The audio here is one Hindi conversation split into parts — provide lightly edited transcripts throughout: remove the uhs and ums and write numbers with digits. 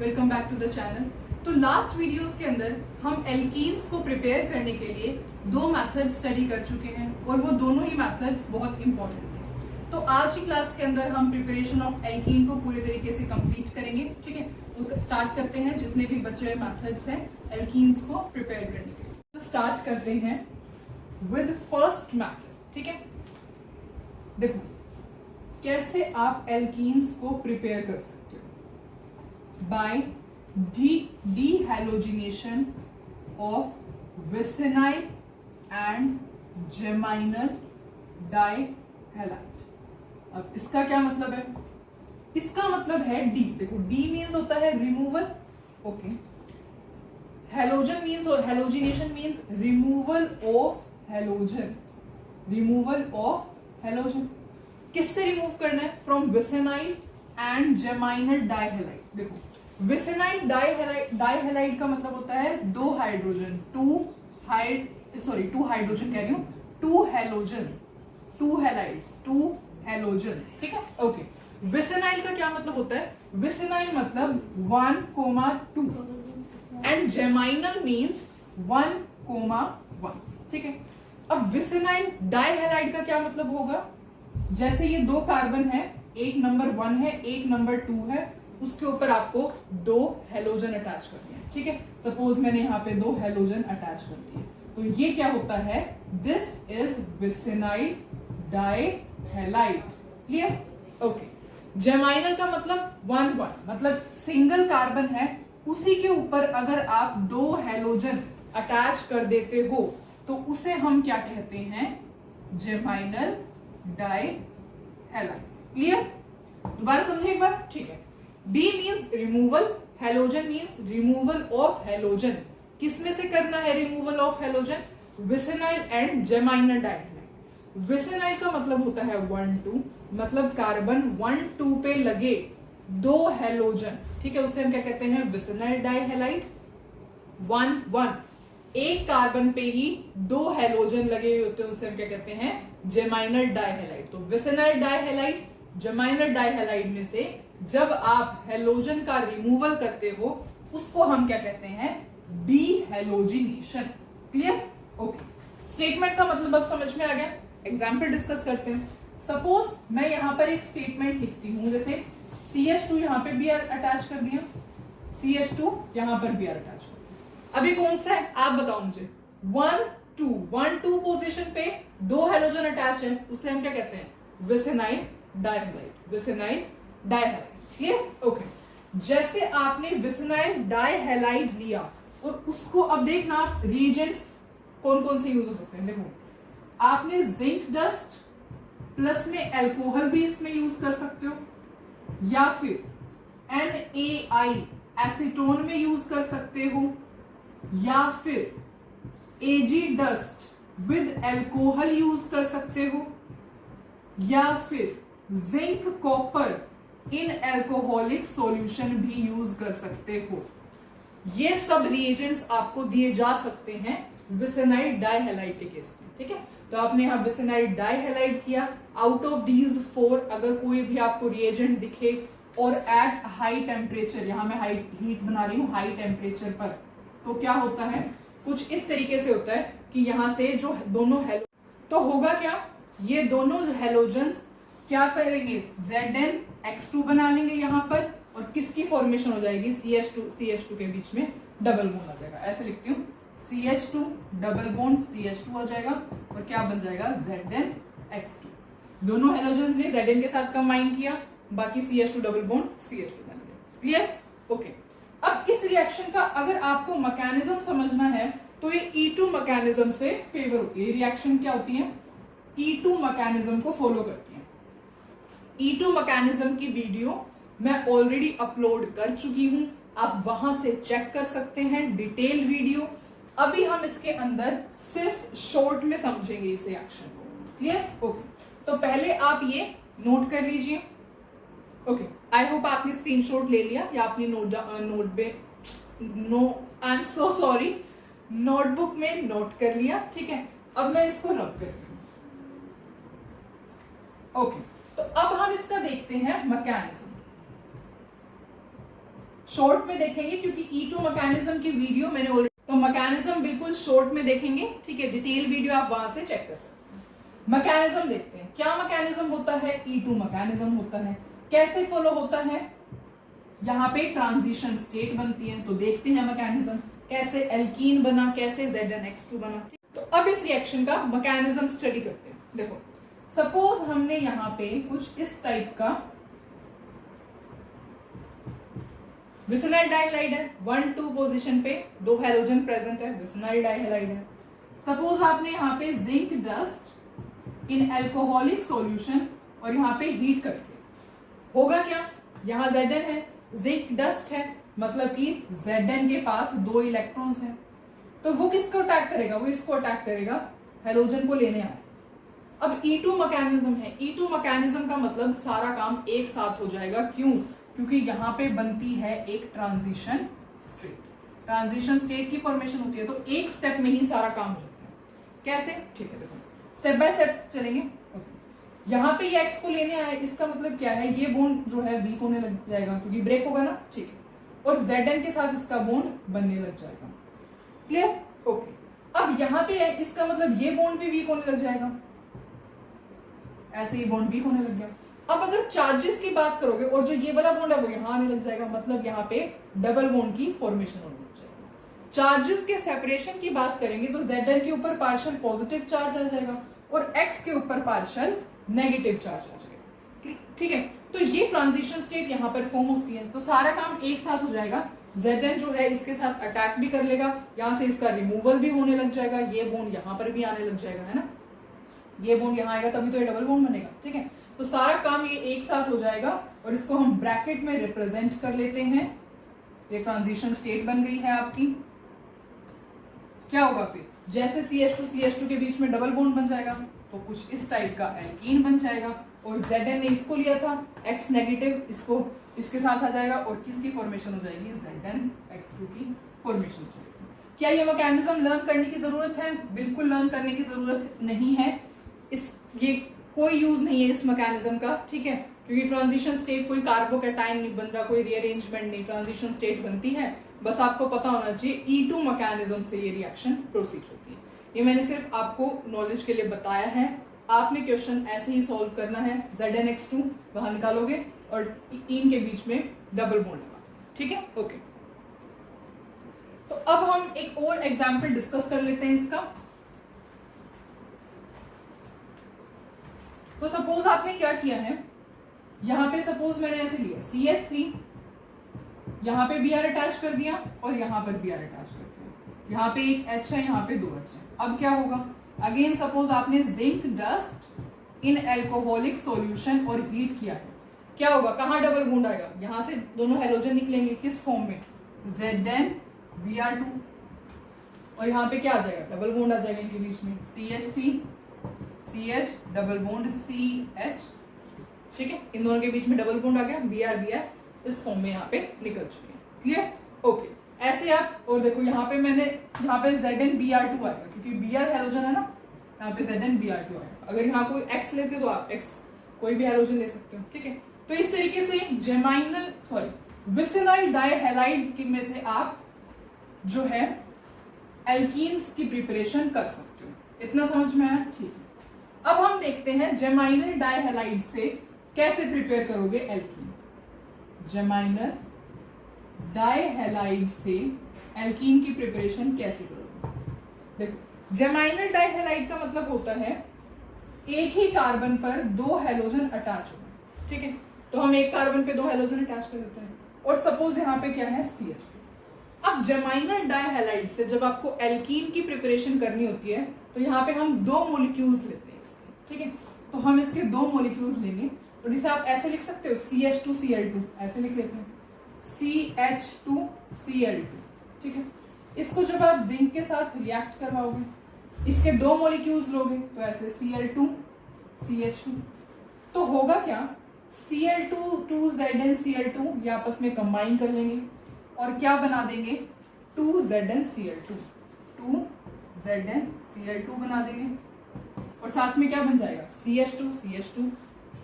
Welcome back to the channel. तो लास्ट वीडियोस के अंदर हम एल्कीन्स को प्रिपेयर करने के लिए दो मेथड स्टडी कर चुके हैं और वो दोनों ही मेथड्स बहुत इंपॉर्टेंट थे। तो आज की क्लास के अंदर हम प्रिपरेशन ऑफ एल्कीन को पूरे तरीके से कंप्लीट करेंगे। ठीक है, तो स्टार्ट करते हैं जितने भी बचे हुए मेथड्स हैं एल्कीन्स को प्रिपेयर करने के लिए। तो स्टार्ट करते हैं विद फर्स्ट मेथड। ठीक है, देखो कैसे आप एल्कीन्स को प्रिपेयर कर सकते हो। By dehalogenation of vicinal and geminal dihalide. अब इसका क्या मतलब है? इसका मतलब है डी। देखो डी मीन्स होता है रिमूवल। ओके, हैलोजन मीन्स और halogenation means removal of halogen. Removal of halogen किससे रिमूव करना है? From vicinal and geminal dihalide. देखो विसिनाइल डाइहैलाइड का मतलब होता है दो हाइड्रोजन, टू हाइड्रोजन कह रही हूं, to halogen, to halides, to halogens. ठीक है, ओके। विसिनाइल का क्या मतलब होता है? विसिनाइल मतलब 1,2 एंड जेमाइनल मीन्स 1,1। ठीक है, अब विसिनाइल डाइहैलाइड का क्या मतलब होगा? जैसे ये दो कार्बन है, एक नंबर 1 है, एक नंबर 2 है, उसके ऊपर आपको दो हैलोजन अटैच करनी है। ठीक है, सपोज मैंने यहाँ पे दो हैलोजन अटैच कर दिए, तो ये क्या होता है? This is vicinal dihalide. Clear? Okay. Geminal का मतलब 1,1 मतलब सिंगल कार्बन है, उसी के ऊपर अगर आप दो हैलोजन अटैच कर देते हो तो उसे हम क्या कहते हैं? जेमाइनल डाइहैलाइड। क्लियर? दोबारा समझे एक बार। ठीक है, D means removal, halogen means removal of halogen. किसमें से करना है removal of halogen? विसिनाइल and geminal डाइहैलाइड। विसिनाइल का मतलब होता है 1,2 मतलब कार्बन 1,2 पे लगे दो हैलोजन। ठीक है, उसे हम क्या कहते हैं? विसिनाइल डाइहैलाइड। 1,1 एक कार्बन पे ही दो हैलोजन लगे हुए होते हैं, उसे हम क्या कहते हैं? जेमाइनल डाइहैलाइड। तो विसिनाइल डाइहैलाइड, जेमाइनल डाइहैलाइड में से जब आप हैलोजन का रिमूवल करते हो उसको हम क्या कहते हैं? डीहैलोजिनेशन। क्लियर? ओके, स्टेटमेंट का मतलब अब समझ में आ गया। एग्जाम्पल डिस्कस करते हैं। सपोज मैं यहां पर एक स्टेटमेंट लिखती हूं, जैसे CH2 यहां पे Br अटैच कर दिया, CH2 यहां पर Br अटैच कर दिया। अभी कौन सा है आप बताओ मुझे? 1,2 पोजीशन पे दो हैलोजन अटैच है, उसे हम क्या कहते हैं? विसिनाइल डाइहैलाइड। विसिनाइल डाइहैलाइड। क्लियर? ओके। जैसे आपने विसिनाइल डाइहैलाइड लिया और उसको अब देखना रिएजेंट्स कौन कौन से यूज हो सकते हैं। देखो आपने जिंक डस्ट प्लस में अल्कोहल भी इसमें यूज कर सकते हो, या फिर NaI एसीटोन में यूज कर सकते हो, या फिर Ag dust with alcohol use कर सकते हो, या फिर जिंक कॉपर इन अल्कोहलिक सॉल्यूशन भी यूज कर सकते हो। ये सब रिएजेंट्स आपको दिए जा सकते हैं विसिनाइल डाइहैलाइड के केस में। ठीक है, तो आपने यहां विसिनाइल डाइहैलाइड किया। आउट ऑफ दीज 4 अगर कोई भी आपको रिएजेंट दिखे और एट हाई टेम्परेचर, यहां मैं हाई हीट बना रही हूं, हाई टेम्परेचर पर, तो क्या होता है? कुछ इस तरीके से होता है कि यहां से जो दोनों हैलो, तो होगा क्या? ये दोनों हैलोजन्स क्या करेंगे? ZnX2 बना लेंगे यहां पर, और किसकी फॉर्मेशन हो जाएगी? CH2 के बीच में डबल बॉन्ड आ जाएगा। ऐसे लिखती हूँ, CH2 डबल बॉन्ड CH2 आ जाएगा और क्या बन जाएगा? ZnX2। दोनों हैलोजन्स ने Zn के साथ कंबाइन किया, बाकी CH2 डबल बॉन्ड CH2 बन गया। क्लियर? ओके। अब इस रिएक्शन का अगर आपको मैकेनिज्म समझना है तो ये E2 मैकेनिज्म से फेवर होती है। रिएक्शन क्या होती है? E2 मैकेनिज्म को फॉलो करती है। E2 मैकेनिज्म की वीडियो मैं ऑलरेडी अपलोड कर चुकी हूं, आप वहां से चेक कर सकते हैं डिटेल वीडियो। अभी हम इसके अंदर सिर्फ शॉर्ट में समझेंगे इस रिएक्शन को। क्लियर? ओके, तो पहले आप ये नोट कर लीजिए। ओके, आई होप आपने स्क्रीनशॉट ले लिया या अपनी I am so sorry, notebook में नोट कर लिया। ठीक है, अब मैं इसको रब कर रही हूं। ओके, तो अब हम इसका देखते हैं मैकेनिज्म। शॉर्ट में देखेंगे क्योंकि E2 मैकेनिज्म की वीडियो मैंने ऑलरेडी, तो मैकेनिज्म बिल्कुल शॉर्ट में देखेंगे, ठीक है, डिटेल वीडियो आप वहां से चेक कर सकते हैं। मैकेनिज्म देखते हैं, क्या मैकेनिज्म होता है, E2 मैकेनिज्म होता है, कैसे फॉलो होता है, यहाँ पे ट्रांजिशन स्टेट बनती है, तो देखते हैं मैकेनिज्म कैसे एल्कीन बना, कैसे ZnX2 बना। तो अब इस रिएक्शन का मैकेनिज्म स्टडी करते हैं। देखो सपोज हमने यहाँ पे कुछ इस टाइप का विसिनाइल डाइहैलाइड है, 1-2 पोजीशन पे 2 हैलोजन प्रेजेंट है, विसिनाइल डाइहैलाइड है। सपोज आपने यहाँ पे zinc dust in alcoholic solution और यहाँ पे हीट करके, होगा क्या, यहाँ Zn है, जिंक डस्ट है, मतलब कि Zn के पास 2 इलेक्ट्रॉन्स हैं, तो वो किसको अटैक करेगा, वो इसको अटैक करेगा, हैलोजन को लेने आए। अब E2 मैकेनिज्म है, E2 मैकेनिज्म का मतलब सारा काम एक साथ हो जाएगा, क्यों, क्योंकि यहाँ पे बनती है एक ट्रांजिशन स्टेट, ट्रांजिशन स्टेट की फॉर्मेशन होती है, तो एक स्टेप में ही सारा काम हो जाता है। कैसे, ठीक है, देखो स्टेप बाय स्टेप चलेंगे। यहाँ पे ये X को लेने आए, इसका मतलब क्या है, ये बॉन्ड जो है वीक होने लग जाएगा क्योंकि ब्रेक होगा ना, ठीक है, और Zn के साथ इसका बॉन्ड बनने लग जाएगा। Clear, okay. अब यहाँ पे है, इसका मतलब ये बॉन्ड भी वीक होने लग जाएगा, ऐसे ही बॉन्ड वीक होने लग गया। अब अगर चार्जेस की बात करोगे और जो ये वाला बॉन्ड है वो यहाँ आने लग जाएगा, मतलब यहाँ पे डबल बॉन्ड की फॉर्मेशन होने लग जाएगा। चार्जेस के सेपरेशन की बात करेंगे तो Zn के ऊपर पार्शियल पॉजिटिव चार्ज आ जाएगा और X के ऊपर पार्शियल नेगेटिव चार्ज आ जाएगा, ठीक है। तो ये ट्रांजिशन स्टेट यहाँ पर फॉर्म होती है, तो सारा काम एक साथ हो जाएगा। Zn जो है इसके साथ अटैक भी कर लेगा, यहाँ से इसका रिमूवल भी होने लग जाएगा, ये बॉन्ड यहाँ पर भी आने लग जाएगा, है ना, ये बॉन्ड यहाँ आएगा तभी तो ये डबल बॉन्ड बनेगा, ठीक है। तो सारा काम ये एक साथ हो जाएगा और इसको हम ब्रैकेट में रिप्रेजेंट कर लेते हैं। ये ट्रांजिशन स्टेट बन गई है आपकी। क्या होगा फिर, जैसे CH2 के बीच में डबल बॉन्ड बन जाएगा तो कुछ इस टाइप का एल्कीन बन जाएगा, और Zn ने इसको लिया था, X नेगेटिव इसको इसके साथ आ जाएगा और किसकी फॉर्मेशन हो जाएगी, ZnX2 की फॉर्मेशन हो जाएगी। क्या ये मैकेनिज्म लर्न करने की जरूरत है, बिल्कुल लर्न करने की जरूरत नहीं है, ये कोई यूज नहीं है इस मैकेनिज्म का, ठीक है, क्योंकि ट्रांजिशन स्टेट कोई कार्बोकैटायन नहीं बन रहा, कोई रीअरेंजमेंट नहीं, ट्रांजिशन स्टेट बनती है, बस आपको पता होना चाहिए E2 मैकेनिज्म से ये रिएक्शन प्रोसीड होती है। ये मैंने सिर्फ आपको नॉलेज के लिए बताया है, आपने क्वेश्चन ऐसे ही सॉल्व करना है, ZnX2 वहां निकालोगे और इनके बीच में डबल बॉन्ड लगा, ठीक है, ओके। तो अब हम एक और एग्जाम्पल डिस्कस कर लेते हैं इसका। तो सपोज आपने क्या किया है, यहाँ पे सपोज मैंने ऐसे लिया CH3, यहाँ पे Br अटैच कर दिया और यहाँ पर Br अटैच कर दिया, यहाँ पे एक H है, यहाँ पे 2 H है। अब क्या होगा, अगेन सपोज आपने zinc dust in alcoholic solution और हीट किया है, क्या होगा, कहाँ डबल बॉन्ड आएगा, यहाँ से दोनों हैलोजन निकलेंगे, किस फॉर्म में, ZnBr2, और यहाँ पे क्या आ जाएगा, डबल बॉन्ड आ जाएगा इनके बीच में, CH3 CH double bond CH, ठीक है, इन दोनों के बीच में डबल बॉन्ड आ गया, Br इस फॉर्म में यहाँ पे निकल चुके हैं, क्लियर, ओके। ऐसे आप, और देखो यहाँ पे मैंने, यहाँ पे ZnBr2 आएगा क्योंकि Br हैलोजन है ना, यहाँ पे ZnBr2 आएगा। अगर यहाँ कोई X लेते हो तो आप X कोई भी हैलोजन ले सकते हो, ठीक है। तो इस तरीके से विसिनाइल डाइहैलाइड में से आप जो है एल्कीन्स की प्रिपरेशन कर सकते हो, इतना समझ में आया, ठीक है। अब हम देखते हैं जेमाइनल डाइहैलाइड से कैसे प्रिपेयर करोगे एल्कीन। जेमाइनल डाइहैलाइड से एल्कीन की प्रिपरेशन कैसे करोगे। देखो जेमाइनल डाइहैलाइड का मतलब होता है एक ही कार्बन पर 2 हैलोजन अटैच हो, ठीक है, तो हम एक कार्बन पे 2 हैलोजन अटैच कर देते हैं, और सपोज यहाँ पे क्या है CH। अब जेमाइनल डाइहैलाइड से जब आपको एल्कीन की प्रिपरेशन करनी होती है तो यहाँ पे हम 2 मॉलिक्यूल्स लेते हैं, ठीक है, तो हम इसके 2 मॉलिक्यूल्स लेंगे, और इसे आप ऐसे लिख सकते हो CH2Cl2, ऐसे लिख लेते हैं CH2Cl2, ठीक है। इसको जब आप जिंक के साथ रिएक्ट करवाओगे, इसके 2 मॉलिक्यूल्स लोगे तो ऐसे Cl2 CH2, तो होगा क्या, Cl2 2ZnCl2 ये आपस में कंबाइन कर लेंगे और क्या बना देंगे, 2ZnCl2 बना देंगे, और साथ में क्या बन जाएगा, CH2 CH2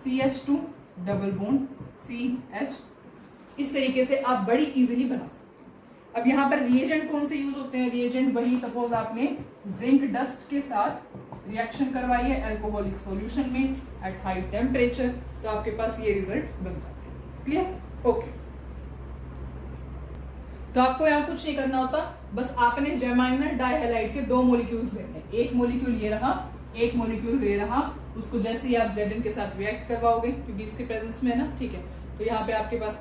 CH2 double bond CH, इस तरीके से आप बड़ी इजीली बना सकते हैं। अब यहाँ पर रिएजेंट कौन से यूज होते हैं? रिएजेंट वही, सपोज आपने जिंक डस्ट के साथ रिएक्शन करवाई है अल्कोहलिक सॉल्यूशन में एट हाई टेम्परेचर, तो आपके पास ये रिजल्ट बन जाते हैं। क्लियर? ओके। तो आपको यहाँ कुछ नहीं करना होता, बस आपने जेमाइनल डाइहैलाइड के 2 मॉलिक्यूल्स लेने, एक मॉलिक्यूल ये रहा, एक मॉलिक्यूल ये रहा, उसको जैसे ही आप Zn के साथ रिएक्ट करवाओगे क्योंकि इसके प्रेजेंस में है ना, ठीक है, तो यहाँ पे आपके पास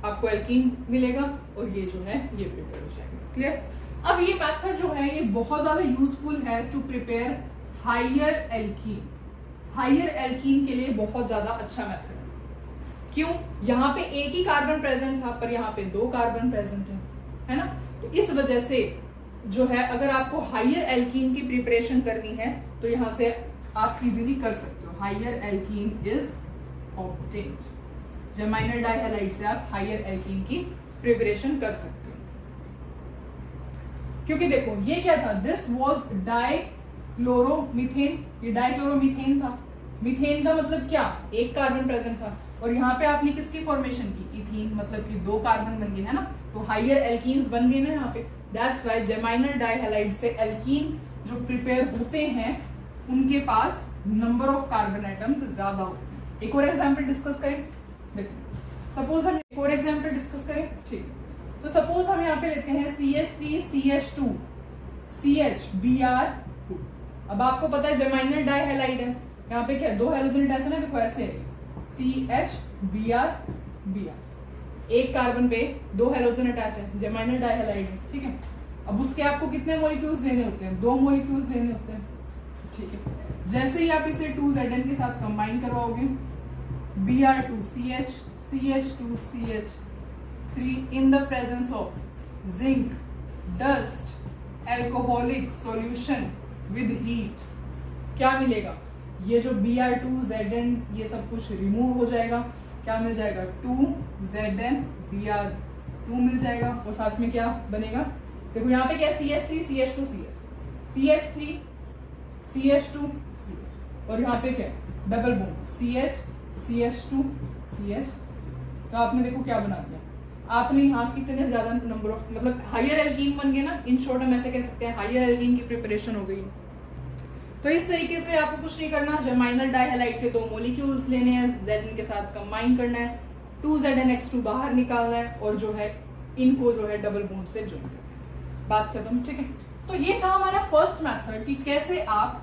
आपको एल्कीन मिलेगा और ये जो है ये प्रिपेयर हो जाएगा। क्लियर? अब ये मेथड जो है ये बहुत ज्यादा यूजफुल है to prepare higher alkene. Higher alkene के लिए बहुत ज्यादा अच्छा मेथड है। क्यों? यहाँ पे एक ही कार्बन प्रेजेंट था पर यहाँ पे 2 कार्बन प्रेजेंट है ना, तो इस वजह से जो है अगर आपको हायर एल्कीन की प्रिपरेशन करनी है तो यहाँ से आप इजीली कर सकते हो। हायर एल्कीन इज ऑब्टेन्ड, जेमाइनल डाइहैलाइड से आप हायर एल्कीन की प्रिपरेशन कर सकते हो। क्योंकि देखो ये क्या था, दिस वाज डाइक्लोरोमीथेन, ये डाइक्लोरोमीथेन था। मीथेन का मतलब क्या? एक कार्बन प्रेजेंट था और यहाँ पे आपने किसकी फॉर्मेशन की? इथीन, मतलब कि 2 कार्बन बन गए है ना, तो हायर एल्कीन्स बन गए ना यहाँ पे। दैट्स व्हाई जेमाइनल डाइहैलाइड से एल्कीन जो प्रिपेयर होते हैं उनके पास नंबर ऑफ कार्बन एटम्स ज्यादा होते हैं। एक और एग्जांपल डिस्कस करें। देखो सपोज हम एक और एग्जांपल डिस्कस करें, ठीक है, तो सपोज हम यहाँ पे लेते हैं CH3CH2 CHBr2। अब आपको पता है जेमाइनल डाइहैलाइड है, यहाँ पे क्या 2 हैलोजन अटैच है ना, देखो ऐसे CHBr एक कार्बन पे 2 हैलोजन अटैच है, जेमाइनल डाइहैलाइड है, ठीक है। अब उसके आपको कितने मॉलिक्यूल्स लेने होते हैं? 2 मॉलिक्यूल्स लेने होते हैं, ठीक है। जैसे ही आप इसे 2Zn के साथ कंबाइन करवाओगे, Br2CH CH2CH3 in the presence of zinc, dust, alcoholic solution with heat, क्या मिलेगा? ये जो Br2Zn ये सब कुछ रिमूव हो जाएगा, क्या मिल जाएगा? 2Zn Br2 मिल जाएगा और साथ में क्या बनेगा? देखो यहाँ पे क्या CH3 CH2 CH3 CH2 CH और यहाँ पे क्या double bond CH CH2 CH। तो आपने देखो क्या बना दिया, आपने यहाँ कितने ज्यादा नंबर ऑफ मतलब हायर एल्कीन बन गए ना। इन शॉर्ट हम ऐसे कह सकते हैं हायर एल्कीन की प्रिपरेशन हो गई। तो इस तरीके से आपको कुछ नहीं करना, जेमाइनल डाइहैलाइड के 2 मॉलिक्यूल्स लेने हैं, Zn के साथ कंबाइन करना है, 2ZnX2 बाहर निकालना है और जो है इनको जो है डबल बॉन्ड से जोड़ देना है। बात खत्म, ठीक है। तो ये था हमारा फर्स्ट मेथड कि कैसे आप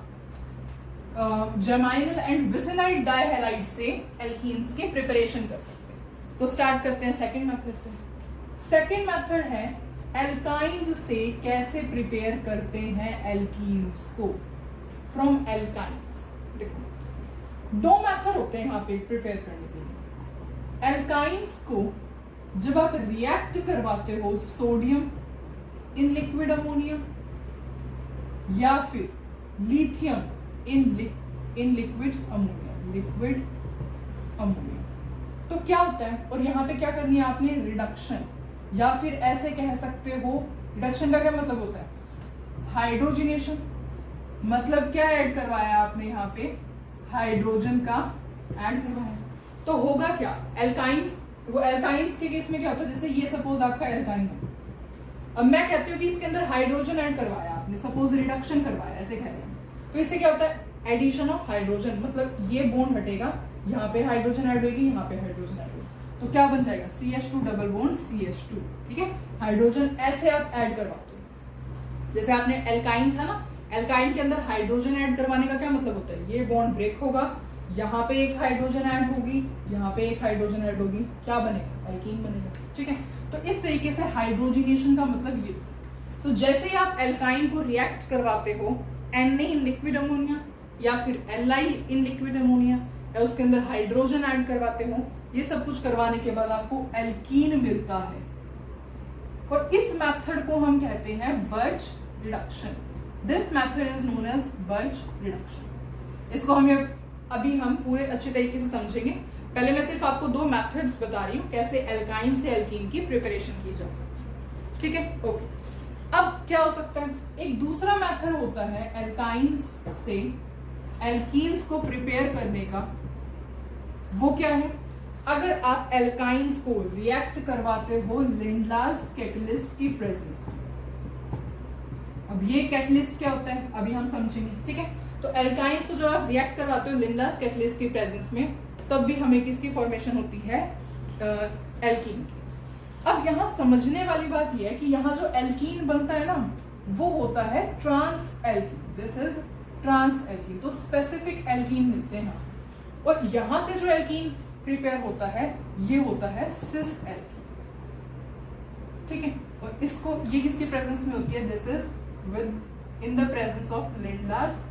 जेमाइनल एंड विसिनाइल डाइहैलाइड से एल्कीन्स के प्रिपरेशन कर सकते हैं। तो स्टार्ट करते हैं सेकंड मेथड से। सेकंड मेथड है एल्काइंस से कैसे प्रिपेयर करते हैं एल्कीन्स को फ्रॉम एल्काइंस। देखो 2 मेथड होते हैं यहाँ पे प्रिपेयर करने के लिए। एल्काइंस को जब आप रिएक्ट करवाते हो सोडियम इन लिक्विड अमोनिया या फिर लिथियम इन लिक्विड अमोनिया, तो क्या होता है? और यहाँ पे क्या करनी है आपने? रिडक्शन, या फिर ऐसे कह सकते हो रिडक्शन का क्या मतलब होता है? हाइड्रोजनेशन। मतलब क्या ऐड करवाया आपने यहाँ पे? हाइड्रोजन का ऐड करवाया। तो होगा क्या? एल्काइंस, वो एल्काइंस के केस में क्या होता है? जैसे ये सपोज आपका एल्काइन है, अब मैं कहती हूँ कि इसके अंदर हाइड्रोजन ऐड करवाया आपने, सपोज रिडक्शन करवाया, ऐसे कह रहे हैं, तो इससे क्या होता है? एडिशन ऑफ हाइड्रोजन, मतलब ये बॉन्ड हटेगा, यहाँ पे हाइड्रोजन ऐड होगी, यहाँ पे हाइड्रोजन ऐड होगी, तो क्या बन जाएगा? CH2 डबल बॉन्ड CH2, ठीक है। हाइड्रोजन ऐसे आप ऐड करवाते हो। जैसे आपने एल्काइन था ना, एल्काइन के अंदर हाइड्रोजन ऐड करवाने का क्या मतलब होता है? ये बॉन्ड ब्रेक होगा, यहाँ पे एक हाइड्रोजन ऐड होगी, यहाँ पे एक हाइड्रोजन ऐड होगी, क्या बनेगा? एल्कीन बनेगा, ठीक है। तो इस तरीके से हाइड्रोजनेशन का मतलब ये। तो जैसे ही आप एल्काइन को रिएक्ट करवाते हो Na इन लिक्विड अमोनिया या फिर Li इन लिक्विड अमोनिया या उसके अंदर हाइड्रोजन ऐड करवाते हो, ये सब कुछ करवाने के बाद आपको एल्कीन मिलता है और इस मेथड को हम कहते हैं Birch reduction. This method is known as Birch reduction. इसको अभी हम पूरे अच्छे तरीके से समझेंगे। पहले मैं सिर्फ आपको 2 मेथड्स बता रही हूँ कैसे एल्काइन से एल्कीन की प्रिपरेशन की जा सकती है, ठीक है। ओके, अब क्या हो सकता है? एक दूसरा मेथड होता है एल्काइंस से एल्कीन्स को प्रिपेयर करने का। वो क्या है? अगर आप एल्काइंस को रिएक्ट करवाते हो लिंडलार्स कैटलिस्ट की प्रेजेंस में। अब ये कैटलिस्ट क्या होता है अभी हम समझेंगे, ठीक है। तो एल्काइंस को जो आप रिएक्ट करवाते हो लिंडलार्स कैटलिस्ट की प्रेजेंस में, तब भी हमें किसकी फॉर्मेशन होती है, एल्कीन की। अब यहाँ समझने वाली बात यह है कि यहाँ जो एल्कीन बनता है ना, वो होता है trans alkene. This is trans alkene. तो स्पेसिफिक एल्कीन मिलते हैं, और यहां से जो एल्कीन प्रिपेयर होता है ये होता है सिस एल्कीन, ठीक है। और इसको ये किसकी प्रेजेंस में होती है, this is with in the presence of Lindlar's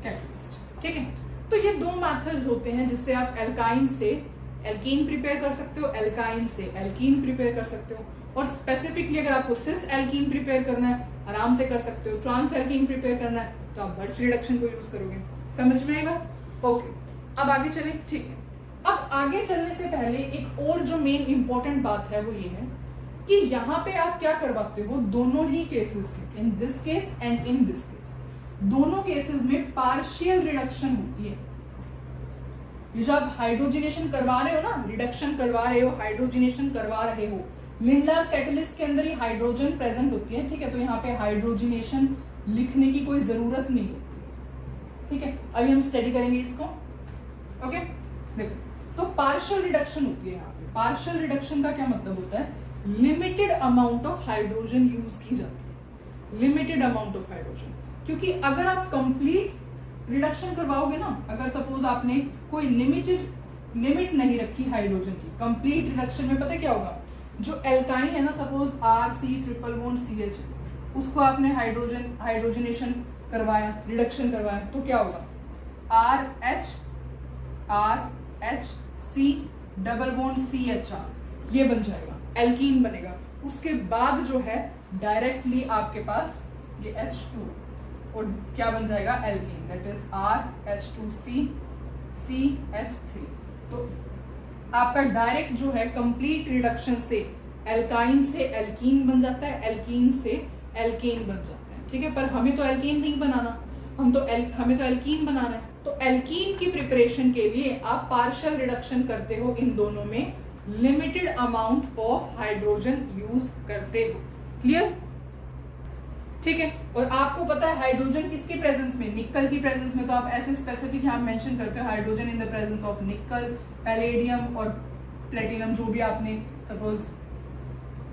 catalyst, ठीक है। तो ये दो मेथड्स होते हैं जिससे आप एल्काइन से एल्कीन प्रिपेयर कर सकते हो, एल्काइन से एल्कीन प्रिपेयर कर सकते हो, और स्पेसिफिकली अगर आपको सिस एल्कीन प्रिपेयर करना है आराम से कर सकते हो, ट्रांस एल्कीन प्रिपेयर करना है तो आप बर्च रिडक्शन को यूज करोगे। समझ में आएगा? ओके, अब आगे चले, ठीक है। अब आगे चलने से पहले एक और जो मेन इंपॉर्टेंट बात है वो ये है कि यहाँ पे आप क्या करवाते हो, दोनों ही केसेस में, in this case and in this case, दोनों केसेस में पार्शियल रिडक्शन होती है। ये जो आप हाइड्रोजिनेशन करवा रहे हो ना, रिडक्शन करवा रहे हो, हाइड्रोजिनेशन करवा रहे हो, लिंडलार्स कैटलिस्ट के अंदर ही हाइड्रोजन प्रेजेंट होती है, ठीक है। तो यहाँ पे हाइड्रोजिनेशन लिखने की कोई जरूरत नहीं होती, ठीक है। अभी हम स्टडी करेंगे इसको, ओके। देखो, तो पार्शियल रिडक्शन होती है यहाँ पे। पार्शियल रिडक्शन का क्या मतलब होता है, limited amount of hydrogen use की जाती है, लिमिटेड अमाउंट ऑफ हाइड्रोजन। क्योंकि अगर आप कंप्लीट रिडक्शन करवाओगे ना, अगर सपोज आपने कोई लिमिट नहीं रखी हाइड्रोजन की, कंप्लीट रिडक्शन में पता क्या होगा, जो एल्काइन है ना, suppose RC triple bond CH, उसको आपने हाइड्रोजनेशन करवाया, रिडक्शन करवाया, तो क्या होगा, RH डबल बॉन्ड CHR, ये बन जाएगा, एल्कीन बनेगा। उसके बाद जो है डायरेक्टली आपके पास ये H2 और क्या बन जाएगा, alkene, that is RH2C CH3। तो आपका डायरेक्ट जो है कंप्लीट रिडक्शन से एल्काइन से एल्कीन बन जाता है, एल्कीन से एल्केन बन जाता है, ठीक है। पर हमें तो एल्केन नहीं बनाना, हमें तो एल्कीन बनाना है। तो एल्कीन की प्रिपरेशन के लिए आप पार्शियल रिडक्शन करते हो, इन दोनों में limited amount of hydrogen use करते हो, क्लियर, ठीक है। और आपको पता है हाइड्रोजन किसके प्रेजेंस में, निकल की प्रेजेंस में, तो आप ऐसे स्पेसिफिक यहाँ मेंशन करते हो hydrogen in the presence of निकल, पैलेडियम और प्लेटिनम, जो भी आपने सपोज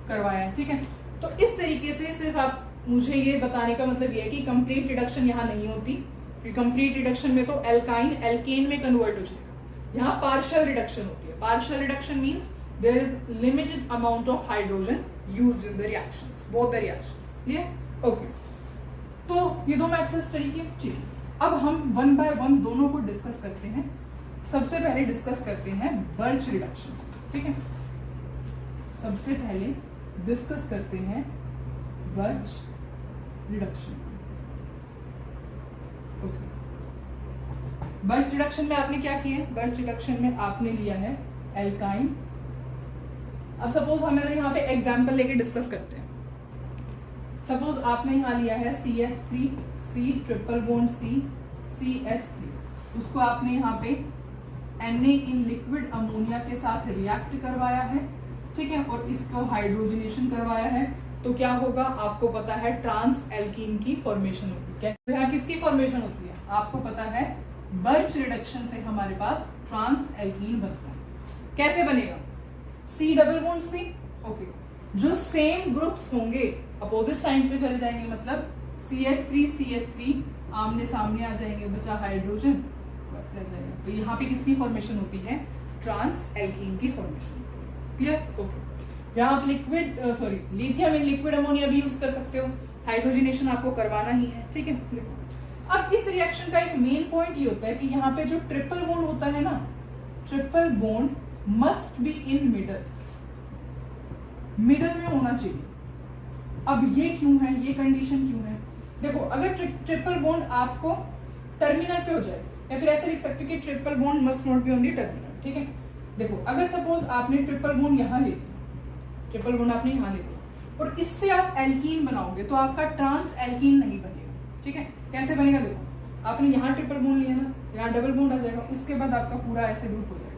करवाया है, ठीक है। तो इस तरीके से सिर्फ आप मुझे ये बताने का मतलब ये है कि कंप्लीट रिडक्शन यहाँ नहीं होती, कंप्लीट रिडक्शन में तो एल्काइन एल्केन में कन्वर्ट हो जाएगा, यहाँ पार्शियल रिडक्शन होती है। Partial reduction means there is limited amount of hydrogen used in the reactions, both the reactions, clear, okay. तो ये दो मेथड स्टडी किए, ठीक है। अब हम वन बाय वन दोनों को डिस्कस करते हैं। सबसे पहले डिस्कस करते हैं बर्च रिडक्शन, ठीक है। सबसे पहले डिस्कस करते हैं Birch reduction, okay. Birch reduction में आपने क्या किया है, बर्च रिडक्शन में आपने लिया है एल्काइन। अब सपोज हमें यहाँ पे एग्जांपल लेके डिस्कस करते हैं। सपोज आपने यहाँ लिया है CH3 C triple bond C CH3, उसको आपने यहाँ पे Na इन लिक्विड अमोनिया के साथ रिएक्ट करवाया है, ठीक है, और इसको हाइड्रोजनेशन करवाया है। तो क्या होगा, आपको पता है ट्रांस एल्कीन की फॉर्मेशन होती है। यहाँ किसकी फॉर्मेशन होती है, आपको पता है बर्च रिडक्शन से हमारे पास ट्रांस एल्कीन बनता है। कैसे बनेगा, C double bond C, okay. जो सेम ग्रुप्स होंगे अपोजिट साइड पे चले जाएंगे, मतलब CH3 आमने सामने आ जाएंगे, बचा हाइड्रोजन, बस रह जाएगा। तो यहाँ पे किसकी फॉर्मेशन होती है, ट्रांस एल्कीन की फॉर्मेशन होती है, क्लियर, ओके। यहाँ आप लिथियम इन लिक्विड अमोनिया भी यूज कर सकते हो, हाइड्रोजनेशन आपको करवाना ही है, ठीक है। अब इस रिएक्शन का एक मेन पॉइंट ये होता है कि यहाँ पे जो ट्रिपल बॉन्ड होता है ना, triple bond must be in middle में होना चाहिए। अब ये क्यों है, ये कंडीशन क्यों है, देखो अगर ट्रिपल बॉन्ड आपको टर्मिनल पे हो जाए, या फिर ऐसे लिख सकते हो कि triple bond must not be on the terminal, ठीक है। देखो अगर सपोज आपने ट्रिपल बॉन्ड यहाँ ले लिया, ट्रिपल बॉन्ड आपने यहाँ ले लिया, और इससे आप एल्कीन बनाओगे तो आपका ट्रांस एल्कीन नहीं बनेगा, ठीक है। कैसे बनेगा, देखो आपने यहाँ ट्रिपल बॉन्ड लिया ना, यहाँ डबल बॉन्ड आ जाएगा, उसके बाद आपका पूरा ऐसे ग्रुप हो जाएगा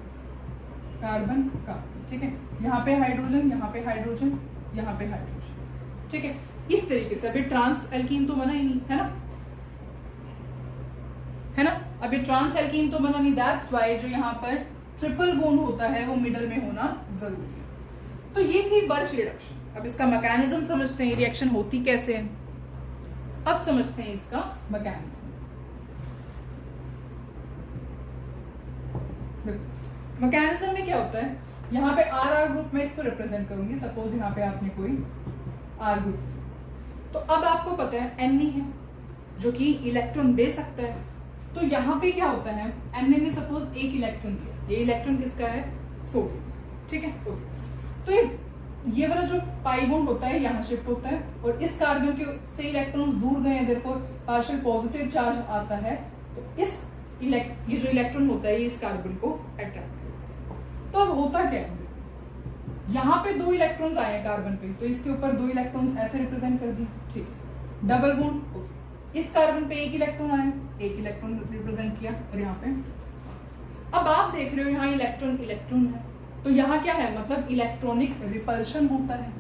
कार्बन कार्बन, ठीक है। यहाँ पे हाइड्रोजन, यहाँ पे हाइड्रोजन, यहाँ पे हाइड्रोजन, ठीक है। इस तरीके से अभी ट्रांस एल्कीन तो बना ही नहीं है ना, है ना, अभी ट्रांस एल्कीन तो बना नहीं, दैट्स वाई जो यहाँ पर ट्रिपल बॉन्ड होता है वो मिडल में होना जरूरी है। तो ये थी बर्च रिडक्शन। अब इसका मैकेनिज्म समझते हैं, रिएक्शन होती कैसे है, अब समझते हैं इसका मैकेनिज्म। मैकेनिज्म में क्या होता है, यहाँ पे आर आर ग्रुप में इसको रिप्रेजेंट करूंगी, सपोज यहाँ पे आपने कोई आर ग्रुप, तो अब आपको पता है Na है जो कि इलेक्ट्रॉन दे सकता है, तो यहाँ पे क्या होता है, Na ने सपोज एक इलेक्ट्रॉन दिया, ये इलेक्ट्रॉन किसका है, सोडियम, ठीक है, ओके। तो ये वाला जो पाई बॉन्ड होता है यहाँ शिफ्ट होता है, और इस कार्बन के से इलेक्ट्रॉन्स दूर गए हैं, देयरफॉर पार्शियल पॉजिटिव चार्ज आता है, तो इस ये जो इलेक्ट्रॉन होता है ये इस कार्बन को अट्रैक्ट करता है। तो अब होता क्या है, यहाँ पे 2 इलेक्ट्रॉन्स आए हैं कार्बन पे, तो इसके ऊपर 2 इलेक्ट्रॉन्स ऐसे रिप्रेजेंट कर दिए, ठीक है, डबल बॉन्ड, ओके। इस कार्बन पे 1 इलेक्ट्रॉन आया, 1 इलेक्ट्रॉन रिप्रेजेंट किया, और यहाँ पे अब आप देख रहे हो यहाँ इलेक्ट्रॉन इलेक्ट्रॉन है, तो यहाँ क्या है, मतलब इलेक्ट्रॉनिक रिपल्शन होता है।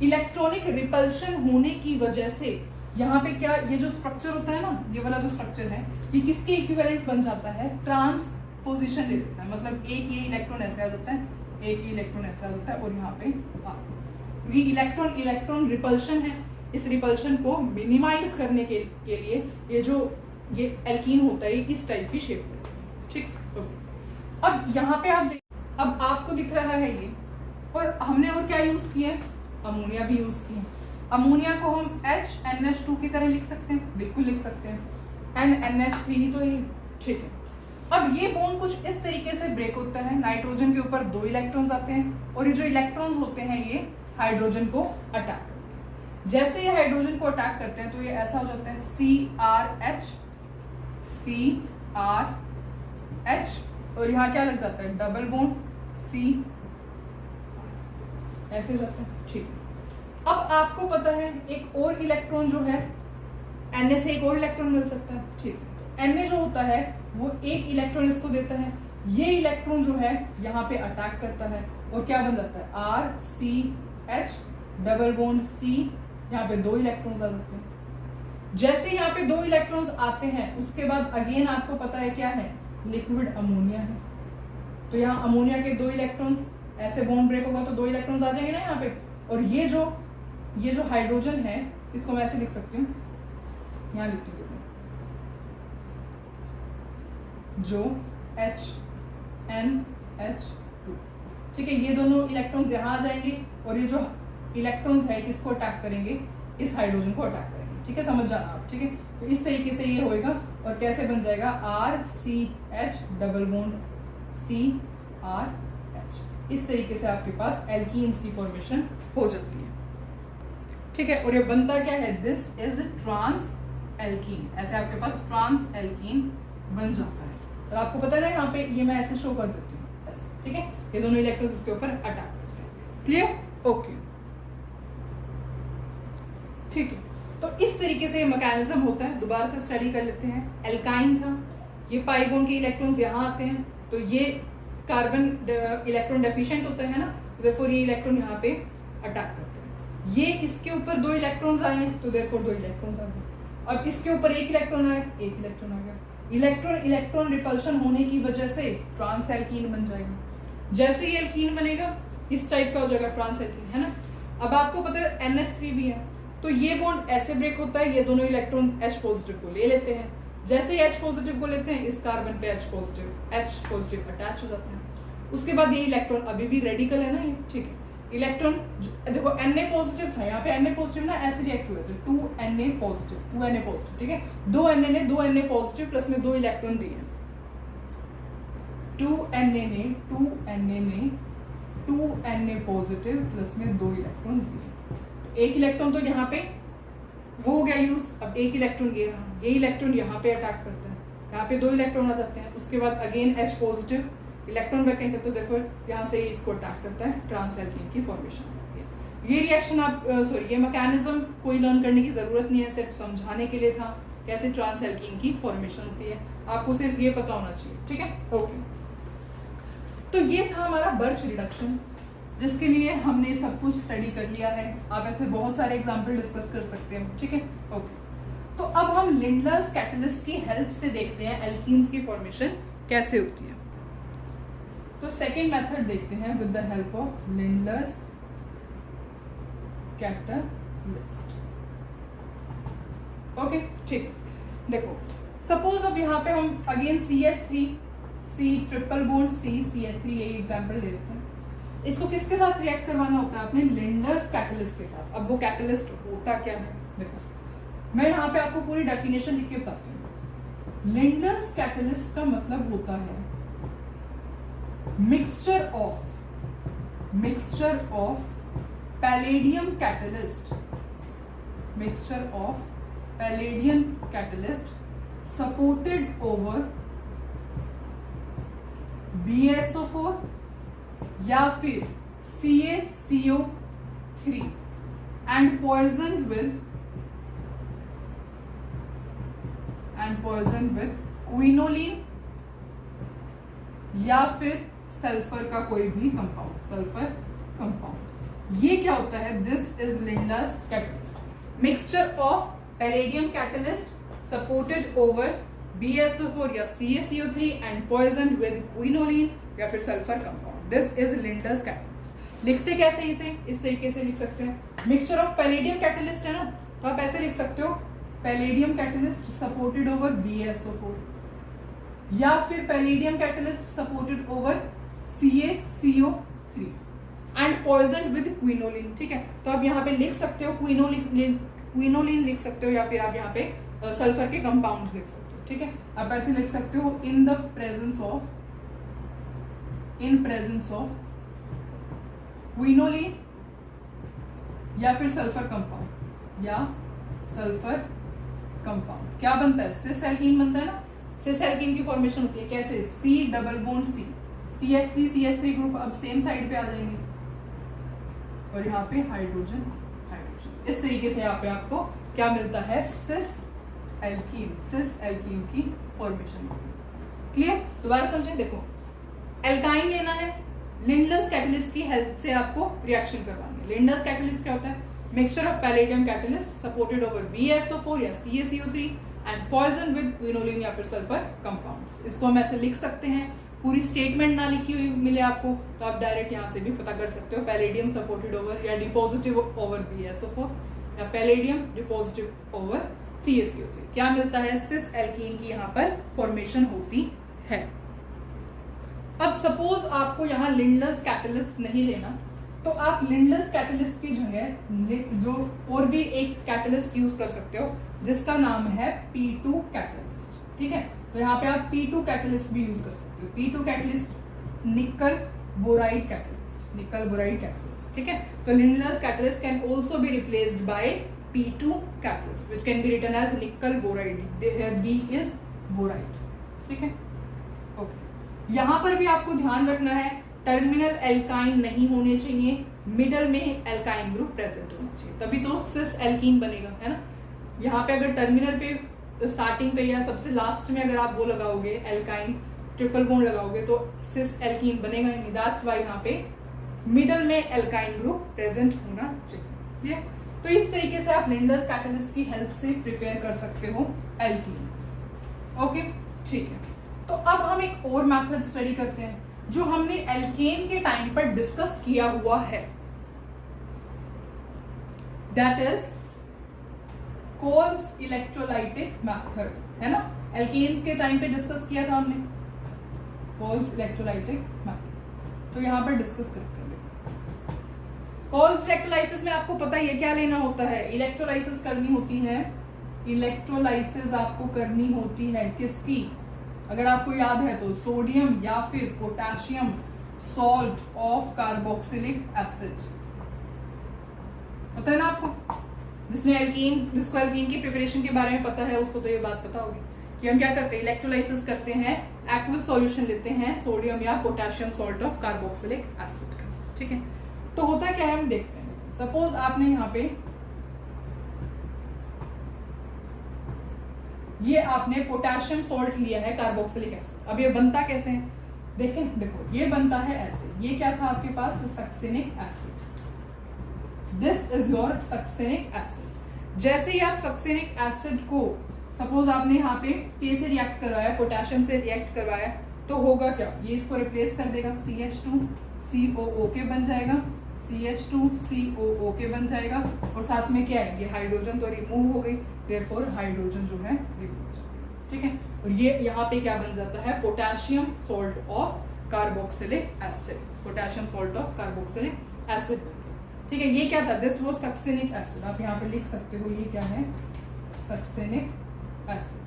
इलेक्ट्रॉनिक रिपल्शन होने की वजह से यहाँ पे क्या, ये जो स्ट्रक्चर होता है ना, ये वाला जो स्ट्रक्चर है, ये किसके इक्विवेलेंट बन जाता है, ट्रांसपोजिशन ले लेता है, मतलब एक ये इलेक्ट्रॉन ऐसे आ जाता है, एक ही इलेक्ट्रॉन ऐसा होता है, और यहाँ पे ये इलेक्ट्रॉन इलेक्ट्रॉन रिपल्शन है। इस रिपल्शन को मिनिमाइज करने के लिए ये एल्कीन होता है इस टाइप की शेप में, ठीक, ओके। अब यहाँ पे आप अब आपको दिख रहा है ये, और हमने और क्या यूज किया है, अमोनिया भी यूज किया। अमोनिया को हम HNH2 की तरह लिख सकते हैं, बिल्कुल लिख सकते हैं, NH3 ही तो ये, ठीक है। अब ये बॉन्ड कुछ इस तरीके से ब्रेक होता है, नाइट्रोजन के ऊपर 2 इलेक्ट्रॉन्स आते हैं, और ये जो इलेक्ट्रॉन्स होते हैं ये हाइड्रोजन को अटैक करते हैं। जैसे ये हाइड्रोजन को अटैक करते हैं तो ये ऐसा हो जाता है CRH, और यहाँ क्या लग जाता है, डबल बॉन्ड C, ऐसे हो जाता है, ठीक है। अब आपको पता है एक और इलेक्ट्रॉन जो है, Na से एक और इलेक्ट्रॉन मिल सकता है, ठीक है। Na जो होता है वो एक इलेक्ट्रॉन इसको देता है, ये इलेक्ट्रॉन जो है यहाँ पे अटैक करता है, और क्या बन जाता है, RCH, डबल बॉन्ड C, यहाँ पे 2 इलेक्ट्रॉन्स आ जाते हैं। जैसे यहाँ पे 2 इलेक्ट्रॉन्स आते हैं, उसके बाद अगेन आपको पता है क्या है, लिक्विड अमोनिया है, तो यहाँ अमोनिया के 2 इलेक्ट्रॉन्स, ऐसे बॉन्ड ब्रेक होगा तो 2 इलेक्ट्रॉन्स आ जाएंगे ना यहाँ पे, और ये जो हाइड्रोजन है इसको मैं ऐसे लिख सकती हूँ, यहाँ लिखती हूँ जो HNH2, ठीक है, ये दोनों इलेक्ट्रॉन्स यहाँ आ जाएंगे, और ये जो इलेक्ट्रॉन्स है किसको अटैक करेंगे, इस हाइड्रोजन को अटैक करेंगे, ठीक है, समझ जाना आप, ठीक है। तो इस तरीके से ये होएगा, और कैसे बन जाएगा, RCH, डबल बॉन्ड CRH, इस तरीके से आपके पास एल्कीन्स की फॉर्मेशन हो जाती है, ठीक है। और ये बनता क्या है, दिस इज ट्रांस एल्कीन, ऐसे आपके पास ट्रांस एल्कीन बन जाता है। और आपको पता है यहाँ पे ये मैं ऐसे शो कर देती हूँ ऐसे, ठीक है, ये दोनों इलेक्ट्रॉन्स इसके ऊपर अटैक करते हैं, क्लियर, ओके, ठीक है। तो इस तरीके से ये मैकेनिज्म होता है, दोबारा से स्टडी कर लेते हैं। एल्काइन था, ये पाई बॉन्ड के इलेक्ट्रॉन्स यहाँ आते हैं, तो ये कार्बन इलेक्ट्रॉन डेफिशिएंट होता है ना, देयरफॉर ये इलेक्ट्रॉन यहाँ पे अटैक करते हैं। ये इसके ऊपर 2 इलेक्ट्रॉन्स आए हैं, तो देयरफॉर 2 इलेक्ट्रॉन्स आ गए। अब इसके ऊपर 1 इलेक्ट्रॉन आया, 1 इलेक्ट्रॉन आ गया। इलेक्ट्रॉन इलेक्ट्रॉन रिपल्शन होने की वजह से ट्रांस एल्कीन बन जाएगा। जैसे ये एल्कीन बनेगा इस टाइप का हो जाएगा ट्रांस एल्कीन, है ना। अब आपको पता है NH3 भी है, तो ये बॉन्ड ऐसे ब्रेक होता है, ये दोनों इलेक्ट्रॉन H पॉजिटिव को ले लेते हैं। जैसे ही H पॉजिटिव को लेते हैं, इस कार्बन पे H पॉजिटिव अटैच हो जाता है। उसके बाद ये इलेक्ट्रॉन अभी भी रेडिकल है ना ये, ठीक है। इलेक्ट्रॉन देखो Na पॉजिटिव था, यहाँ पे Na पॉजिटिव ना ऐसे रिएक्ट हुए थे, 2Na पॉजिटिव, ठीक है। 2 Na पॉजिटिव प्लस में 2 इलेक्ट्रॉन दिए, 2Na पॉजिटिव प्लस में 2 इलेक्ट्रॉन दिए। 1 इलेक्ट्रॉन तो यहाँ पे वो हो गया यूज, अब 1 इलेक्ट्रॉन गया, ये इलेक्ट्रॉन यहाँ पे अटैक करता है, यहाँ पे 2 इलेक्ट्रॉन आ जाते हैं। उसके बाद again H positive, electron vacant है, तो देखो यहाँ से इसको अटैक करता है, ट्रांस एल्कीन की फॉर्मेशन होती है। ये रिएक्शन आप ये मैकेनिज्म कोई लर्न करने की जरूरत नहीं है, सिर्फ समझाने के लिए था कैसे ट्रांस एल्कीन की फॉर्मेशन होती है, आपको सिर्फ ये पता होना चाहिए, ठीक है। ओके, तो ये था हमारा बर्च रिडक्शन, जिसके लिए हमने सब कुछ स्टडी कर लिया है। आप ऐसे बहुत सारे एग्जाम्पल डिस्कस कर सकते हैं, ठीक है। ओके, तो अब हम लिंडलर्स कैटलिस्ट की हेल्प से देखते हैं एल्कीन्स की फॉर्मेशन कैसे होती है। तो सेकेंड मेथड देखते हैं with the help of Lindlar's catalyst. Okay, ठीक। देखो, सपोज अब यहाँ पे हम again CH3 C triple bond CH3 यही एग्जाम्पल ले लेते हैं। इसको किसके साथ रिएक्ट करवाना होता है? अपने लिंडलर्स कैटलिस्ट के साथ। अब वो कैटलिस्ट होता क्या है, देखो मैं यहाँ पे आपको पूरी डेफिनेशन लिख के बताती हूँ। लिंडलर्स कैटलिस्ट का मतलब होता है mixture of palladium catalyst supported over BaSO4 या फिर CaCO3 and poison with quinoline या फिर सल्फर का कोई भी कंपाउंड, सल्फर कंपाउंड। ये क्या होता है? This is Lindlar's catalyst, mixture of palladium catalyst supported over BaSO4 या CaCO3 and poison with quinoline या फिर sulphur compound. This is Lindlar's catalyst. लिखते कैसे इसे? इस तरीके से लिख सकते हैं, मिक्सचर ऑफ पैलेडियम कैटलिस्ट है ना, तो आप ऐसे लिख सकते हो palladium catalyst supported over BaSO4 या फिर palladium catalyst supported over CaCO3 and poison with quinoline, ठीक है। तो आप यहाँ पे लिख सकते हो क्विनोलिन लिख सकते हो या फिर आप यहाँ पे सल्फर के कंपाउंड्स लिख सकते हो, ठीक है। आप ऐसे लिख सकते हो इन प्रेजेंस ऑफ क्विनोलिन या फिर सल्फर कंपाउंड क्या बनता है? सिस एल्कीन बनता है ना। सिस एल्कीन की फॉर्मेशन होती है कैसे? C double bond C, CH3 group अब सेम साइड पे आ जाएंगे और यहाँ पे हाइड्रोजन। इस तरीके से यहाँ पे आपको क्या मिलता है? सिस एल्कीन की फॉर्मेशन होती है। क्लियर? दोबारा समझें, देखो एल्काइन लेना है, लिंडलर्स कैटलिस्ट की हेल्प से आपको रिएक्शन करवानी है। लिंडलर्स कैटलिस्ट क्या होता है? Mixture of palladium catalyst supported over BaSO4 या CaCO3 and poison with quinoline या फिर सल्फर कंपाउंड्स। इसको हम ऐसे लिख सकते हैं, पूरी स्टेटमेंट ना लिखी हुई मिले आपको तो आप डायरेक्ट यहाँ से भी पता कर सकते हो, पैलेडियम सपोर्टेड ओवर या डिपॉजिटिव ओवर BaSO4 या पैलेडियम डिपॉजिटिव ओवर CaCO3। क्या मिलता है? सिस एल्कीन की यहाँ पर फॉर्मेशन होती है। अब सपोज आपको यहाँ लिंडलर्स कैटलिस्ट नहीं लेना, तो आप लिंडलर्स कैटलिस्ट की जगह जो और भी एक कैटलिस्ट यूज कर सकते हो जिसका नाम है P2 कैटलिस्ट, ठीक है। तो यहाँ पे आप P2 कैटलिस्ट भी यूज कर सकते हो। P2 कैटलिस्ट निकल बोराइड कैटलिस्ट, ठीक है। तो Lindlar's catalyst can also be replaced by P2 catalyst which can be written as nickel boride, here B is boride, ठीक है। ओके, यहाँ पर भी आपको ध्यान रखना है टर्मिनल एल्काइन नहीं होने चाहिए, मिडल में एल्काइन ग्रुप प्रेजेंट होना चाहिए, तभी तो सिस एल्कीन बनेगा, है ना। यहाँ पे अगर टर्मिनल पे स्टार्टिंग पे या सबसे लास्ट में अगर आप वो लगाओगे एल्काइन ट्रिपल बॉन्ड लगाओगे तो सिस एल्कीन बनेगा ही नहीं। दैट्स वाई यहाँ पे मिडल में एल्काइन ग्रुप प्रेजेंट होना चाहिए, ठीक है। तो इस तरीके से आप लिंडलर्स कैटलिस्ट की हेल्प से प्रिपेयर कर सकते हो एल्कीन। ओके, ठीक है। तो अब हम एक और मेथड स्टडी करते हैं जो हमने एल्केन के टाइम पर डिस्कस किया हुआ है, that is Kolbe's electrolytic method, है ना। एल्केन्स के टाइम पे डिस्कस किया था हमने कोल्स इलेक्ट्रोलाइटिक मेथड, तो यहां पर डिस्कस करते हैं। कोल्स इलेक्ट्रोलाइसिस में आपको पता ही है क्या लेना होता है? इलेक्ट्रोलाइसिस करनी होती है। इलेक्ट्रोलाइसिस आपको करनी होती है किसकी? अगर आपको याद है तो सोडियम या फिर potassium salt of carboxylic acid, पता है ना आपको? जिसको एल्कीन की प्रिपरेशन के बारे में पता है उसको तो ये बात पता होगी कि हम क्या करते हैं, इलेक्ट्रोलाइसिस करते हैं, एक्वस सॉल्यूशन लेते हैं सोडियम या potassium salt of carboxylic acid का, ठीक है। तो होता क्या है हम देखते हैं। सपोज आपने यहाँ पे ये आपने पोटेशियम सॉल्ट लिया है कार्बोक्सिलिक एसिड। अब ये बनता कैसे है, देखें, देखो ये बनता है ऐसे, ये क्या था आपके पास, succinic acid. This is your succinic acid. जैसे ही आप सक्सिनिक एसिड को, सपोज आपने यहाँ पे के से रिएक्ट करवाया, पोटेशियम से रिएक्ट करवाया, तो होगा क्या, ये इसको रिप्लेस कर देगा, CH2COO के बन जाएगा, CH2COO के बन जाएगा, और साथ में क्या है, ये हाइड्रोजन तो रिमूव हो गई, देयरफॉर हाइड्रोजन जो है रिमूव हो जाएगा, ठीक है। और ये यहाँ पे क्या बन जाता है, potassium salt of carboxylic acid, potassium salt of carboxylic acid, ठीक है। ये क्या था, दिस वाज सक्सिनिक एसिड, आप यहाँ पे लिख सकते हो, ये क्या है, सक्सिनिक एसिड।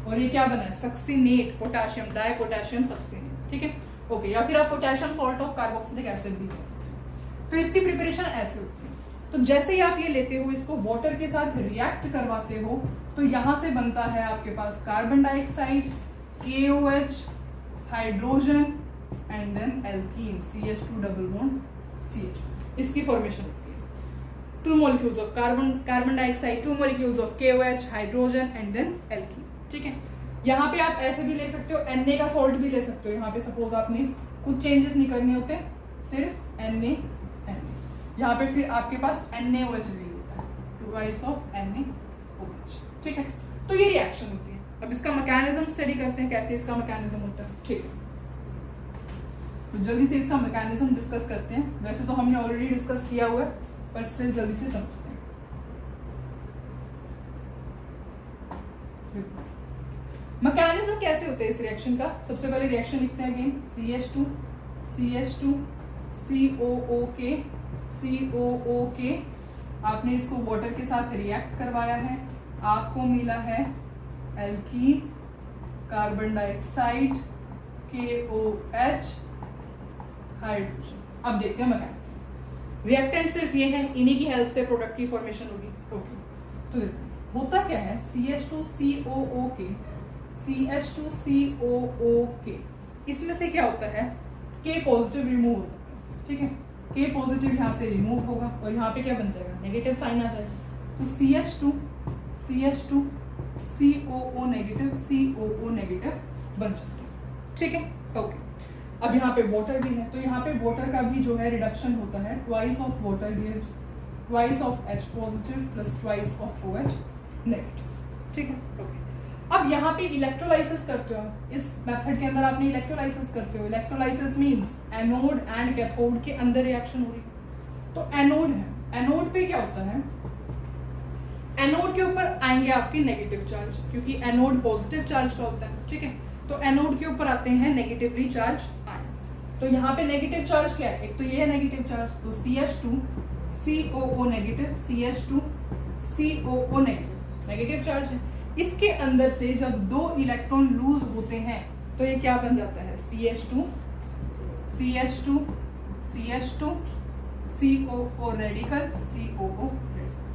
और ये क्या बना है, succinate, potassium di potassium succinate, ठीक है, ओके। या फिर आप potassium salt of carboxylic acid भी कह सकते हो। तो इसकी प्रिपरेशन ऐसे होती है। तो जैसे ही आप ये लेते हो, इसको वाटर के साथ रिएक्ट करवाते हो, तो यहां से बनता है आपके पास carbon dioxide, KOH, hydrogen and then alkene, CH2 double bond CH। इसकी फॉर्मेशन होती है 2 molecules of carbon dioxide, 2 molecules of KOH, hydrogen and then alkene, ठीक है। यहाँ पे आप ऐसे भी ले सकते हो, Na का सॉल्ट भी ले सकते हो। यहाँ पे सपोज आपने कुछ चेंजेस नहीं करने होते, सिर्फ Na, यहाँ पे फिर आपके पास NaOH रिलीज होता है, ट्वाइस ऑफ NaOH, ठीक है। तो ये रिएक्शन होती है। अब इसका मैकेनिज्म स्टडी करते हैं, कैसे इसका मैकेनिज्म होता है, ठीक है। तो जल्दी से इसका मैकेनिज्म डिस्कस करते हैं। वैसे तो हमने ऑलरेडी डिस्कस किया हुआ है, पर स्टिल जल्दी से समझते हैं। मैकेनिज्म कैसे होते हैं इस रिएक्शन का, सबसे पहले रिएक्शन लिखते हैं अगेन, CH2 COO के आपने इसको वाटर के साथ रिएक्ट करवाया है, आपको मिला है alkene, carbon dioxide, KOH, hydrogen. अब देखते हैं मैकेनिज्म। रिएक्टेंट सिर्फ ये है, इन्हीं की हेल्प से प्रोडक्ट की फॉर्मेशन होगी, ओके। तो देखते हैं होता क्या है, CH2COO के इसमें से क्या होता है, K पॉजिटिव रिमूव हो जाता है, ठीक है। K पॉजिटिव यहाँ से रिमूव होगा और यहाँ पे क्या बन जाएगा, नेगेटिव साइन आ जाएगा। तो CH2 COO नेगेटिव बन जाता है, ठीक है, ओके। अब यहाँ पे वाटर भी है, तो यहाँ पे वाटर का भी जो है रिडक्शन होता है, twice of water gives twice of H positive plus twice of OH negative, ठीक है, ओके। अब यहाँ पे इलेक्ट्रोलाइसिस करते हो, इस मेथड के अंदर आपने इलेक्ट्रोलाइसिस करते हो। Electrolysis means anode and cathode के अंदर रिएक्शन हो रही है। तो एनोड है, एनोड पे क्या होता है, एनोड के ऊपर आएंगे आपके नेगेटिव चार्ज, क्योंकि एनोड पॉजिटिव चार्ज का होता है, ठीक है। तो एनोड के ऊपर आते हैं नेगेटिवली चार्ज आयंस। तो यहाँ पे नेगेटिव चार्ज क्या है, एक तो ये है नेगेटिव चार्ज, तो CH2COO negative, CH2COO negative charge है। इसके अंदर से जब 2 इलेक्ट्रॉन लूज होते हैं तो ये क्या बन जाता है, CH2 COO रेडिकल,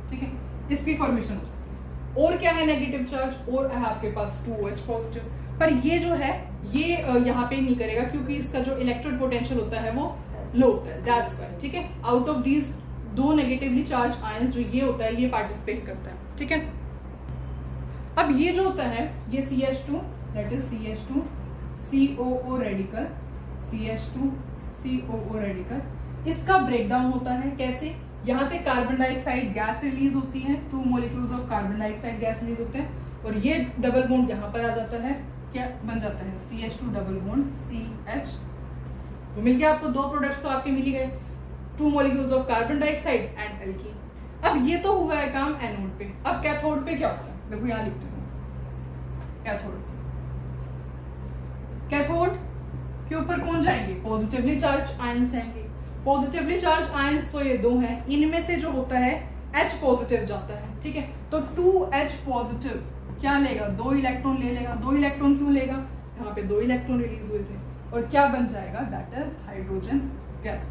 ठीक है। इसकी फॉर्मेशन हो जाती है। और क्या है नेगेटिव चार्ज, और है आपके पास 2H पॉजिटिव। पर ये जो है ये यहाँ पे नहीं करेगा, क्योंकि इसका जो इलेक्ट्रोड पोटेंशियल होता है वो लो होता है, दैट्स व्हाई, ठीक है। Out of these 2 negatively charge ions जो ये होता है, ये पार्टिसिपेट करता है, ठीक है। अब ये जो होता है, ये CH2 that is CH2 COO radical, CH2COO radical, इसका ब्रेकडाउन होता है कैसे, यहाँ से कार्बन डाइऑक्साइड गैस रिलीज होती है, 2 molecules of carbon dioxide gas release होते हैं, और ये डबल बॉन्ड यहाँ पर आ जाता है, क्या बन जाता है, CH2 डबल बॉन्ड CH। तो मिल गया आपको 2 प्रोडक्ट्स तो आपके मिल ही गए, 2 molecules of carbon dioxide and alkene. अब ये तो हुआ है काम एनोड पे। अब कैथोड पे क्या होता है, देखो यहाँ लिखते हैं, कैथोड के ऊपर कौन जाएंगे, पॉजिटिवली चार्ज आयंस जाएंगे। पॉजिटिवली चार्ज आयंस तो ये 2 हैं, इनमें से जो होता है H पॉजिटिव जाता है, ठीक है। तो 2H पॉजिटिव क्या लेगा, 2 इलेक्ट्रॉन ले लेगा। 2 इलेक्ट्रॉन क्यों लेगा, यहाँ पे 2 इलेक्ट्रॉन रिलीज हुए थे, और क्या बन जाएगा, दैट इज हाइड्रोजन गैस।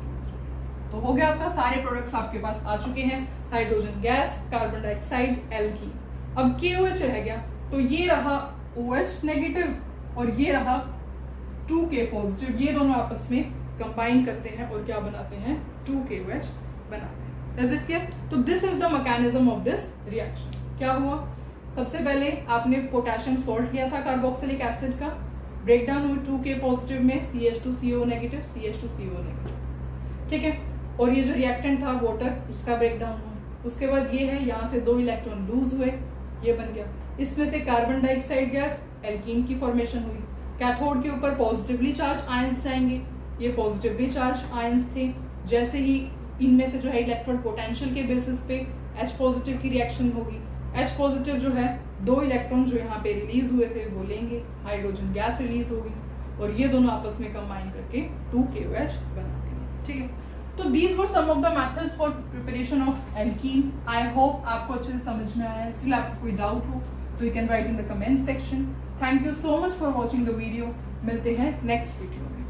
तो हो गया आपका, सारे प्रोडक्ट्स आपके पास आ चुके हैं, hydrogen gas, carbon dioxide, alkene. अब KOH रह गया, तो ये रहा OH नेगेटिव और ये रहा 2K पॉजिटिव, ये दोनों आपस में कंबाइन करते हैं और क्या बनाते हैं, 2KOH बनाते हैं। Is it clear? तो this is the mechanism of this reaction. क्या हुआ, सबसे पहले आपने पोटेशियम सॉल्ट लिया था कार्बोक्सिलिक एसिड का, ब्रेक डाउन हुई 2K पॉजिटिव में CH2CO नेगेटिव, CH2CO नेगेटिव, ठीक है। और ये जो रिएक्टेंट था वाटर, उसका ब्रेक डाउन हुआ। उसके बाद ये है, यहाँ से 2 इलेक्ट्रॉन लूज हुए, ये बन गया। इसमें से कार्बन डाइऑक्साइड गैस, एल्कीन की फॉर्मेशन हुई। कैथोड के ऊपर पॉजिटिवली चार्ज आयंस जाएंगे, ये पॉजिटिवली चार्ज आयंस थे। जैसे ही इनमें से जो है इलेक्ट्रॉन पोटेंशियल के बेसिस पे H पॉजिटिव की रिएक्शन होगी। H पॉजिटिव जो है 2 इलेक्ट्रॉन जो यहाँ पे रिलीज हुए थे वो लेंगे, हाइड्रोजन गैस रिलीज होगी और ये दोनों आपस में कंबाइन करके 2KOH बनाएंगे, ठीक है। तो these were some of the methods for preparation of alkene. I hope आपको अच्छे से समझ में आया है। स्टिल आपको कोई डाउट हो तो you can write in the comment section. Thank you so much for watching the video. मिलते हैं नेक्स्ट वीडियो में।